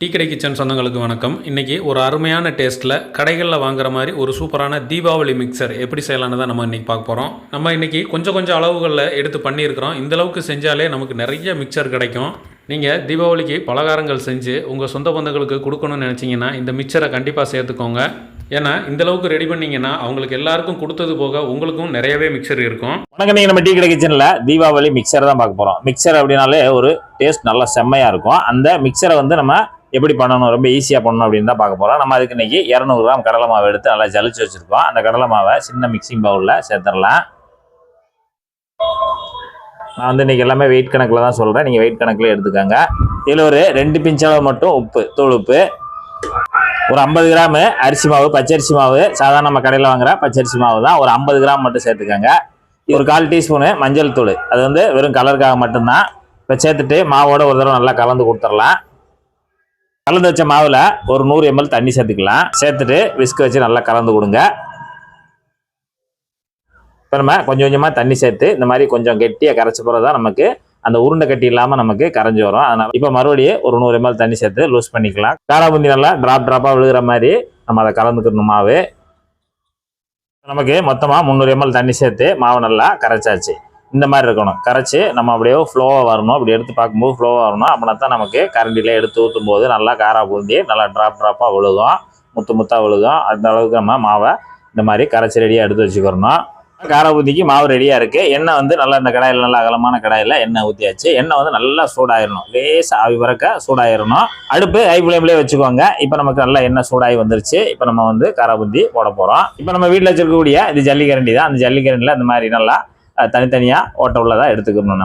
Tea கடை kitchen சொந்தங்களுக்கு வணக்கம். இன்றைக்கி ஒரு அருமையான டேஸ்ட்டில் கடைகளில் வாங்குற மாதிரி ஒரு சூப்பரான தீபாவளி மிக்சர் எப்படி செய்யலான்னு தான் நம்ம இன்றைக்கி பார்க்க போகிறோம். நம்ம இன்றைக்கி கொஞ்சம் அளவுகளில் எடுத்து பண்ணியிருக்கிறோம். இந்தளவுக்கு செஞ்சாலே நமக்கு நிறைய மிக்சர் கிடைக்கும். நீங்கள் தீபாவளிக்கு பலகாரங்கள் செஞ்சு உங்கள் சொந்த பந்தங்களுக்கு கொடுக்கணும்னு நினச்சிங்கன்னா இந்த மிக்சரை கண்டிப்பாக சேர்த்துக்கோங்க. ஏன்னா இந்தளவுக்கு ரெடி பண்ணிங்கன்னா அவங்களுக்கு எல்லாருக்கும் கொடுத்தது போக உங்களுக்கும் நிறையவே மிக்சர் இருக்கும். வணக்கம், நீங்கள் நம்ம டீ கடை கிச்சனில் தீபாவளி மிக்சர் தான் பார்க்க போகிறோம். மிக்சர் அப்படின்னாலே ஒரு டேஸ்ட் நல்லா செம்மையாக இருக்கும். அந்த மிக்சரை நம்ம எப்படி பண்ணணும், ரொம்ப ஈஸியாக பண்ணணும் அப்படின்னு தான் பார்க்க போகிறோம். நம்ம அதுக்கு இன்றைக்கி 200 கிராம் கடலை மாவை எடுத்து நல்லா ஜலிச்சு வச்சுருக்கோம். அந்த கடலை மாவை சின்ன மிக்சிங் பவுலில் சேர்த்துடலாம். நான் இன்றைக்கி எல்லாமே வெயிட் கணக்கில் தான் சொல்கிறேன், நீங்கள் வெயிட் கணக்கில் எடுத்துக்கோங்க. இதில் ஒரு 2 பிஞ்ச் அளவு மட்டும் உப்பு, தூள் உப்பு, ஒரு 50 கிராம் அரிசி மாவு, பச்சரிசி மாவு, சாதாரண நம்ம கடையில் வாங்குகிற பச்சரிசி மாவு தான், ஒரு 50 கிராம் மட்டும் சேர்த்துக்கோங்க. ஒரு 1/4 டீஸ்பூனு மஞ்சள் தூள், அது வெறும் கலருக்காக மட்டும்தான். இப்போ சேர்த்துட்டு மாவோட ஒரு தடவை நல்லா கலந்து கொடுத்துடலாம். கலந்து வச்ச மாவில் ஒரு 100 ml தண்ணி சேர்த்துக்கலாம். சேர்த்துட்டு விஸ்க் வச்சு நல்லா கலந்து கொடுங்க. இப்போ நம்ம கொஞ்சமாக தண்ணி சேர்த்து இந்த மாதிரி கொஞ்சம் கெட்டியாக கரைச்சி போகிறது தான் நமக்கு அந்த உருண்டை கட்டி இல்லாமல் நமக்கு கரைஞ்சி வரும். அதனால் இப்போ மறுபடியும் ஒரு 100 ml தண்ணி சேர்த்து லூஸ் பண்ணிக்கலாம். காராபூந்தி நல்லா ட்ராப்பாக விழுகிற மாதிரி நம்ம அதை கலந்துக்கணும். மாவு நமக்கு மொத்தமாக 300 ml தண்ணி சேர்த்து மாவு நல்லா கரைச்சாச்சு. இந்த மாதிரி இருக்கணும். கரைச்சி நம்ம அப்படியே ஃப்ளோவாக வரணும். அப்படி எடுத்து பார்க்கும்போது ஃப்ளோவாக வரணும். அப்படின்னா தான் நமக்கு கரண்டியில் எடுத்து ஊற்றும் போது நல்லா காராபூந்தி நல்லா ட்ராப்பாக விழுகும், முத்தாக விழுகும். அந்த அளவுக்கு நம்ம மாவை இந்த மாதிரி கரைச்சி ரெடியாக எடுத்து வச்சுக்கிறணும். காராபூந்திக்கு மாவு ரெடியாக இருக்குது. எண்ணெய் நல்லா இந்த கடாயில், நல்லா அகலமான கடாயில் எண்ணெய் ஊற்றியாச்சு. எண்ணெய் நல்லா சூடாயிடணும், லேசாக ஆவி பறக்க சூடாயிடணும். அடுப்பு ஹை ஃப்ளேம்லேயே வச்சுக்கோங்க. இப்போ நமக்கு நல்லா எண்ணெய் சூடாகி வந்துருச்சு. இப்போ நம்ம காராபூந்தி போட போகிறோம். இப்போ நம்ம வீட்டில் வச்சுருக்கக்கூடிய இது ஜல்லிக்கரண்டி தான். அந்த ஜல்லிக்கரண்டியில் இந்த மாதிரி நல்லா தனித்தனியாக ஓட்ட உள்ளதாக எடுத்துக்கணும்.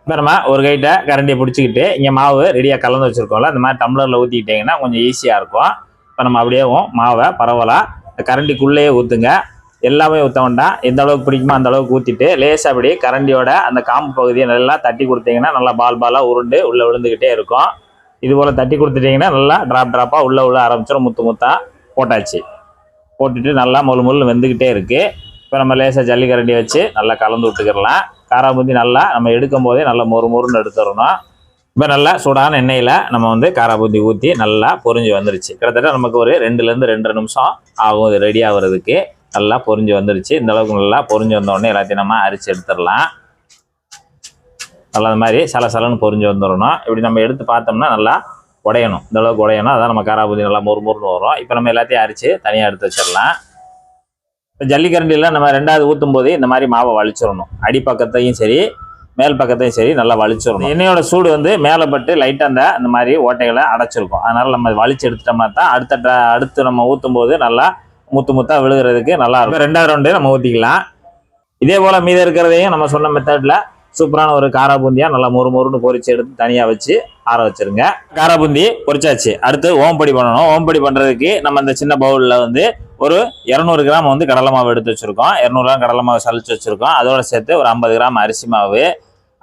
இப்போ நம்ம ஒரு கைட்ட கரண்டியை பிடிச்சிக்கிட்டு இங்கே மாவு ரெடியாக கலந்து வச்சுருக்கோம்ல, இந்த மாதிரி டம்ளரில் ஊற்றிக்கிட்டிங்கன்னா கொஞ்சம் ஈஸியாக இருக்கும். இப்போ நம்ம அப்படியே மாவை பரவலாக கரண்டிக்குள்ளேயே ஊற்றுங்க. எல்லாமே ஊற்ற வேண்டாம், எந்த அளவுக்கு பிடிக்குமோ அந்த அளவுக்கு ஊற்றிட்டு லேசாக அப்படி கரண்டியோட அந்த காம்பு பகுதியை நல்லா தட்டி கொடுத்தீங்கன்னா நல்லா பாலாக உருண்டு உள்ளே விழுந்துக்கிட்டே இருக்கும். இது போல் தட்டி கொடுத்துட்டிங்கன்னா நல்லா ட்ராப்பாக உள்ளே ஆரம்பிச்சிடும். முத்தாக போட்டாச்சு. போட்டுட்டு நல்லா முள்ளு வெந்துக்கிட்டே இருக்குது. இப்போ நம்ம லேசாக ஜல்லிக்கரண்டி வச்சு நல்லா கலந்து விட்டுக்கிடலாம். காராபூந்தி நல்லா நம்ம எடுக்கும் போதே நல்லா மொறுன்னு எடுத்துடணும். இப்போ நல்லா சூடான எண்ணெயில் நம்ம காராபூந்தி ஊற்றி நல்லா பொரிஞ்சு வந்துருச்சு. கிட்டத்தட்ட நமக்கு ஒரு 2லேருந்து 2.5 நிமிஷம் ஆகும் இது ரெடி ஆகிறதுக்கு. நல்லா பொரிஞ்சு வந்துருச்சு. இந்த அளவுக்கு நல்லா பொரிஞ்சு வந்தோடனே எல்லாத்தையும் நம்ம அரிச்சு எடுத்துடலாம். நல்லா இந்த மாதிரி சலன்னு பொரிஞ்சு வந்துடணும். இப்படி நம்ம எடுத்து பார்த்தோம்னா நல்லா உடையணும். இந்த அளவுக்கு உடையணும். அதான் நம்ம காராபூந்தி நல்லா மொறுன்னு வரும். இப்போ நம்ம எல்லாத்தையும் அரிச்சு தனியாக எடுத்து வச்சிடலாம். இப்போ ஜல்லிக்கரண்டியில் நம்ம 2வது ஊற்றும் போது இந்த மாதிரி மாவை வலிச்சிடணும். அடிப்பக்கத்தையும் சரி மேல் பக்கத்தையும் சரி நல்லா வலிச்சிடணும். எண்ணெயோட சூடு மேலே பட்டு லைட்டாக அந்த மாதிரி ஓட்டைகளை அடைச்சிருக்கும். அதனால் நம்ம வலிச்சு எடுத்துட்டோம்னா தான் அடுத்து நம்ம ஊற்றும் போது நல்லா முத்தாக விழுகிறதுக்கு நல்லா இருக்கும். 2வது ரவுண்டு நம்ம ஊற்றிக்கலாம். இதே போல் மீதம் இருக்கிறதையும் நம்ம சொன்ன மெத்தடில் சூப்பரான ஒரு காராபூந்தியாக நல்லா மொறுன்னு பொரிச்சு எடுத்து தனியாக வச்சு ஆற வச்சுருங்க. காராபூந்தி பொரிச்சாச்சு. அடுத்து ஓம்பொடி பண்ணணும். ஓம்பொடி பண்ணுறதுக்கு நம்ம இந்த சின்ன பவுலில் ஒரு 200 கிராம் கடலை மாவு எடுத்து வச்சுருக்கோம். 200 கிராம் கடலை மாவு சலிச்சு வச்சுருக்கோம். அதோடு சேர்த்து ஒரு 50 கிராம் அரிசி மாவு,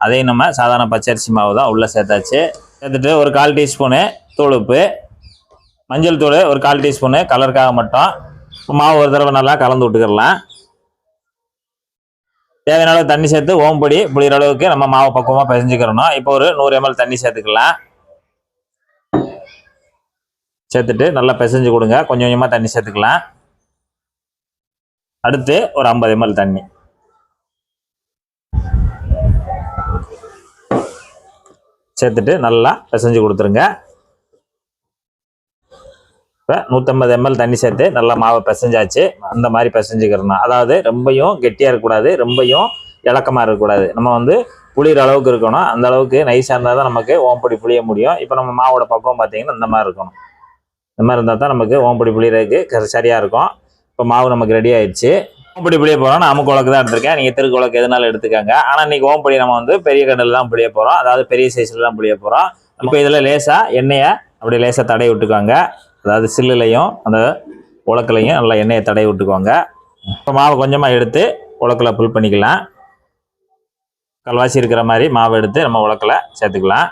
அதையும் நம்ம சாதாரண பச்சரிசி மாவு தான் உள்ளே சேர்த்தாச்சு. சேர்த்துட்டு ஒரு 1/4 டீஸ்பூனு தூள் உப்பு, மஞ்சள் தூள் ஒரு 1/4 டீஸ்பூனு கலருக்காக மட்டும். மாவு ஒரு தடவை நல்லா கலந்து விட்டுக்கிடலாம். தேவையான அளவு தண்ணி சேர்த்து ஓம்பொடி புளிகிற அளவுக்கு நம்ம மாவை பக்குவமாக பிசைஞ்சுக்கிறணும். இப்போ ஒரு 100 ml தண்ணி சேர்த்துக்கலாம். சேர்த்துட்டு நல்லா பிசைஞ்சு கொடுங்க. கொஞ்சமாக தண்ணி சேர்த்துக்கலாம். அடுத்து ஒரு 50 ml தண்ணி சேர்த்துட்டு நல்லா பிசைஞ்சு கொடுத்துருங்க. இப்போ 150 ml தண்ணி சேர்த்து நல்லா மாவை பிசைஞ்சாச்சு. அந்த மாதிரி பிசைஞ்சுக்கிறணும். அதாவது ரொம்பையும் கெட்டியாக இருக்கக்கூடாது, ரொம்பையும் இலக்கமாக இருக்கக்கூடாது. நம்ம புளிகிற அளவுக்கு இருக்கணும். அந்த அளவுக்கு நைஸாக இருந்தால் தான் நமக்கு ஓம்பொடி புளிய முடியும். இப்போ நம்ம மாவோட பக்குவம் பார்த்தீங்கன்னா இந்த மாதிரி இருக்கணும். இந்த மாதிரி இருந்தால் தான் நமக்கு ஓம்பொடி புளியறதுக்கு சரியாக இருக்கும். இப்போ மாவு நமக்கு ரெடி ஆயிடுச்சு. ஓம்பொடி புளிய போகிறோம். நான் அமுக்கு உலக்கு தான் எடுத்திருக்கேன். நீங்கள் திருக்கு உலக்கு எதுனாலும் எடுத்துக்கோங்க. ஆனால் இன்றைக்கி ஓம்பொடி நம்ம பெரிய கண்டில் தான் புளிய போகிறோம். அதாவது பெரிய சைஸில் தான் புளிய போகிறோம். இப்போ இதில் லேசாக எண்ணெயை அப்படி லேசாக தடவி விட்டுக்கோங்க. அதாவது சில்லுலையும் அந்த உலக்குலையும் நல்லா எண்ணெயை தடவி விட்டுக்கோங்க. இப்போ மாவை கொஞ்சமாக எடுத்து உலக்கில் புல் பண்ணிக்கலாம். கல்வாசி இருக்கிற மாதிரி மாவை எடுத்து நம்ம உலக்கில் சேர்த்துக்கலாம்.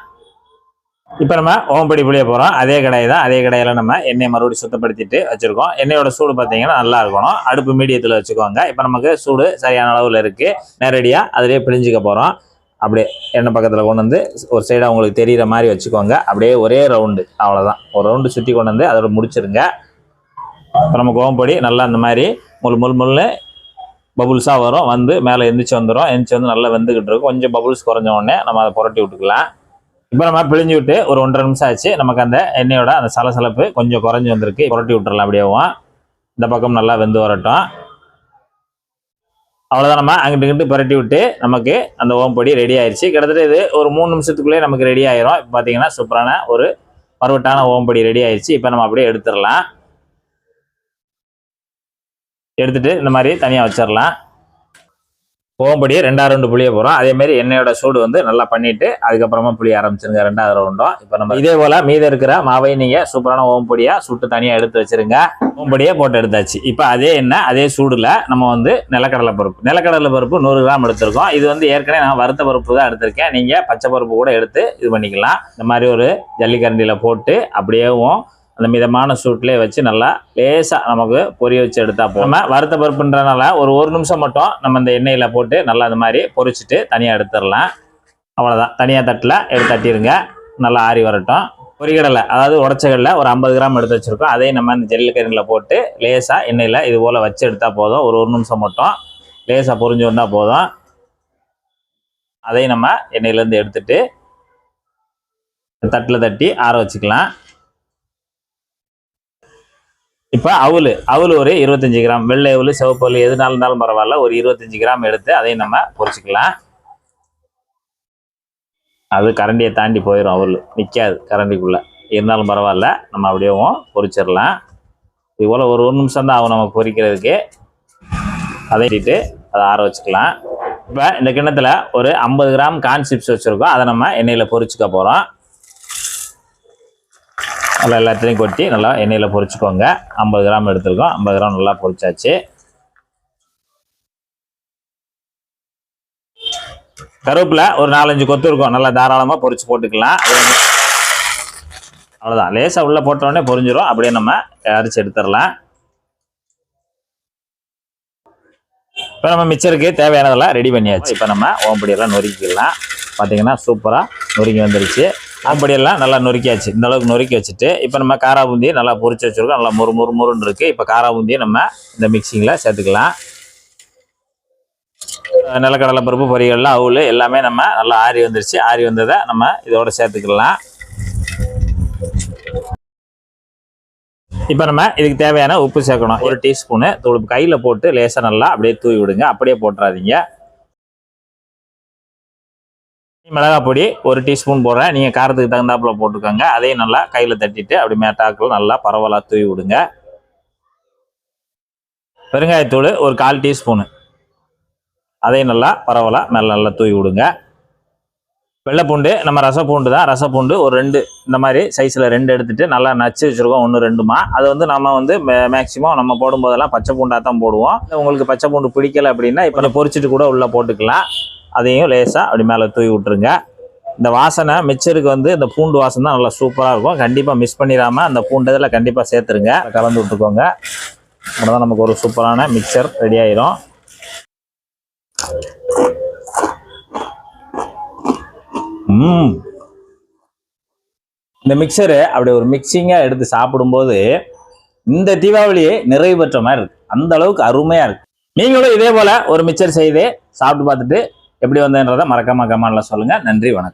இப்போ நம்ம ஓம்பொடி புளிய போகிறோம். அதே கடாய் தான். அதே கடாயில் நம்ம எண்ணெயை மறுபடியும் சுத்தப்படுத்திட்டு வச்சுருக்கோம். எண்ணெயோட சூடு பார்த்தீங்கன்னா நல்லா இருக்கணும். அடுப்பு மீடியத்தில் வச்சுக்கோங்க. இப்போ நமக்கு சூடு சரியான அளவில் இருக்குது. நேரடியாக அதிலே பிழிஞ்சிக்க போகிறோம். அப்படியே எண்ணெய் பக்கத்தில் கொண்டு வந்து ஒரு சைடாக உங்களுக்கு தெரிகிற மாதிரி வச்சுக்கோங்க. அப்படியே ஒரே ரவுண்டு, அவ்வளோதான். ஒரு ரவுண்டு சுற்றி கொண்டு வந்து அதோட முடிச்சிருங்க. இப்போ நம்ம ஓமப்பொடி நல்லா அந்த மாதிரி முள்ளு பபுள்ஸாக வரும், வந்து மேலே எந்திரிச்சு வந்துடும். எந்திரிச்சு வந்து நல்லா வெந்துக்கிட்டு இருக்கும். கொஞ்சம் பபுள்ஸ் குறைஞ்ச உடனே நம்ம அதை புரட்டி விட்டுக்கலாம். இப்போ நம்ம பிழிஞ்சு விட்டு ஒரு 1.5 நிமிஷம் ஆச்சு. நமக்கு அந்த எண்ணெயோட அந்த சலசலப்பு கொஞ்சம் குறைஞ்சி வந்திருக்கு. புரட்டி விட்டுறலாம். அப்படியேவும் இந்த பக்கம் நல்லா வெந்து வரட்டும். அவ்வளோதான். நம்ம அங்கிட்டு புரட்டி விட்டு நமக்கு அந்த ஓமப்பொடி ரெடி ஆயிடுச்சு. கிட்டத்தட்ட இது ஒரு 3 நிமிஷத்துக்குள்ளே நமக்கு ரெடி ஆயிரும். இப்போ பார்த்தீங்கன்னா சூப்பரான ஒரு பருவட்டான ஓமப்பொடி ரெடி ஆயிடுச்சு. இப்போ நம்ம அப்படியே எடுத்துடலாம். எடுத்துட்டு இந்த மாதிரி தனியாக வச்சிடலாம். ஓமப்பொடியை 2வது ரவுண்டு புளிய போகிறோம். அதேமாரி எண்ணெயோட சூடு வந்து நல்லா பண்ணிவிட்டு அதுக்கப்புறமா புளிய ஆரம்பிச்சிருங்க 2வது ரவுண்டும். இப்போ நம்ம இதே போல் மீதி இருக்கிற மாவை நீங்கள் சூப்பரான ஓமப்பொடியாக சுட்டு தனியாக எடுத்து வச்சுருங்க. ஓமப்பொடியை போட்டு எடுத்தாச்சு. இப்போ அதே எண்ணெய் அதே சூடில் நம்ம வந்து நிலக்கடலை பருப்பு 100 கிராம் எடுத்திருக்கோம். இது வந்து ஏற்கனவே நான் வறுத்த பருப்பு தான் எடுத்திருக்கேன். நீங்கள் பச்சை பருப்பு கூட எடுத்து இது பண்ணிக்கலாம். இந்த மாதிரி ஒரு ஜல்லிக்கரண்டியில் போட்டு அப்படியேவும் அந்த மிதமான சூட்லேயே வச்சு நல்லா லேசாக நமக்கு பொரிய வச்சு எடுத்தால் போதும். நம்ம வறுத்த பருப்புன்றனால ஒரு நிமிஷம் மட்டும் நம்ம இந்த எண்ணெயில் போட்டு நல்லா அந்த மாதிரி பொரிச்சிட்டு தனியாக எடுத்துடலாம். அவ்வளோதான். தனியாக தட்டில் எடுத்து தட்டிடுங்க. நல்லா ஆறி வரட்டும். பொரிகடலை, அதாவது உடச்சகடலை ஒரு 50 கிராம் எடுத்து வச்சுருக்கோம். அதையும் நம்ம இந்த ஜல்லிக்கரண்டியில் போட்டு லேசாக எண்ணெயில் இது போல் வச்சு எடுத்தால் போதும். ஒரு நிமிஷம் மட்டும் லேசாக பொரிஞ்சு வந்தால் போதும். அதையும் நம்ம எண்ணெயிலேருந்து எடுத்துட்டு தட்டில் தட்டி ஆற வச்சுக்கலாம். இப்போ அவுல் ஒரு 25 கிராம், வெள்ளை அவுல் சிவப்பு அவுல் எதுனாலும் இருந்தாலும் பரவாயில்ல, ஒரு 25 கிராம் எடுத்து அதையும் நம்ம பொரிச்சிக்கலாம். அது கரண்டியை தாண்டி போயிடும், அவுல் நிற்காது கரண்டிக்குள்ளே, இருந்தாலும் பரவாயில்ல, நம்ம அப்படியேவும் பொரிச்சிடலாம். இது போல் ஒரு நிமிஷம் தான் ஆகும் நமக்கு பொரிக்கிறதுக்கு. அதை இட்டு அதை ஆற வச்சுக்கலாம். இப்போ இந்த கிண்ணத்தில் ஒரு 50 கிராம் கார்ன் சிப்ஸ் வச்சுருக்கோம். அதை நம்ம எண்ணெயில் பொரிச்சுக்க போகிறோம். நல்லா எல்லாத்தையும் கொட்டி நல்லா எண்ணெயில் பொரிச்சுக்கோங்க. 50 கிராம் எடுத்துருக்கோம். 50 கிராம் நல்லா பொரிச்சாச்சு. கருவேப்பிலை ஒரு 4-5 கொத்து இருக்கும். நல்லா தாராளமாக பொரிச்சு போட்டுக்கலாம். அவ்வளோதான். லேசாக உள்ளே போட்டோடனே பொரிஞ்சிடும். அப்படியே நம்ம அரைச்சி எடுத்துடலாம். இப்போ நம்ம மிச்சருக்கு தேவையானதெல்லாம் ரெடி பண்ணியாச்சு. இப்போ நம்ம ஓமப்பொடியெல்லாம் நொறுக்கிக்கலாம். பார்த்தீங்கன்னா சூப்பராக நொறுக்கி வந்துருச்சு. ஓமப்பொடியெல்லாம் நல்லா நொறுக்கியாச்சு. இந்த அளவுக்கு நொறுக்கி வச்சுட்டு இப்போ நம்ம காரா பூந்தியை நல்லா பொரிச்சு வச்சுருக்கோம். நல்லா முறுமுறுன்னு இருக்குது. இப்போ காரா பூந்தியை நம்ம இந்த மிக்சிங்கில் சேர்த்துக்கலாம். நிலக்கடலை பருப்பு, பொரியல்லாம், அவுல் எல்லாமே நம்ம நல்லா ஆறி வந்துருச்சு. ஆறி வந்ததை நம்ம இதோட சேர்த்துக்கலாம். இப்போ நம்ம இதுக்கு தேவையான உப்பு சேர்க்கணும். 1 டீஸ்பூனு தூள் கையில் போட்டு லேசாக நல்லா அப்படியே தூவி விடுங்க. அப்படியே போட்டுறாதீங்க. மிளகாய் பொடி 1 டீஸ்பூன் போடுறேன். நீங்கள் காரத்துக்கு தகுந்தாப்புல போட்டுக்கோங்க. அதையும் நல்லா கையில் தட்டிட்டு அப்படி மேட்டாக்கில் நல்லா பரவலாக தூவி விடுங்க. பெருங்காயத்தூள் ஒரு 1/4 டீஸ்பூனு, அதையும் நல்லா பரவலாக மேலே நல்லா தூவி விடுங்க. வெள்ளைப்பூண்டு நம்ம ரசப்பூண்டு தான். ரசப்பூண்டு ஒரு 2 இந்த மாதிரி சைஸில் 2 எடுத்துகிட்டு நல்லா நச்சு வச்சுருக்கோம். 1-2மா. அது வந்து நம்ம வந்து மேக்ஸிமம் நம்ம போடும்போதெல்லாம் பச்சை பூண்டாக தான் போடுவோம். உங்களுக்கு பச்சை பூண்டு பிடிக்கலை அப்படின்னா இப்போ பொரிச்சிட்டு கூட உள்ளே போட்டுக்கலாம். அதையும் லேசாக அப்படி மேலே தூவி விட்டுருங்க. இந்த வாசனை மிச்சருக்கு வந்து இந்த பூண்டு வாசனை தான் நல்லா சூப்பராக இருக்கும். கண்டிப்பாக மிஸ் பண்ணிடாமல் அந்த பூண்டு இதில் கண்டிப்பாக சேர்த்துருங்க. கலந்து விட்டுக்கோங்க. அவ்வளோதான். நமக்கு ஒரு சூப்பரான மிக்சர் ரெடி ஆயிரும். இந்த மிக்சரு அப்படி ஒரு மிக்சிங்காக எடுத்து சாப்பிடும்போது இந்த தீபாவளியே நிறைவு பெற்ற மாதிரி இருக்கு. அந்த அளவுக்கு அருமையாக இருக்கு. நீங்களும் இதே போல் ஒரு மிக்சர் செய்து சாப்பிட்டு பார்த்துட்டு எப்படி வந்ததுன்றதை மறக்காம கமெண்ட்ல சொல்லுங்க. நன்றி, வணக்கம்.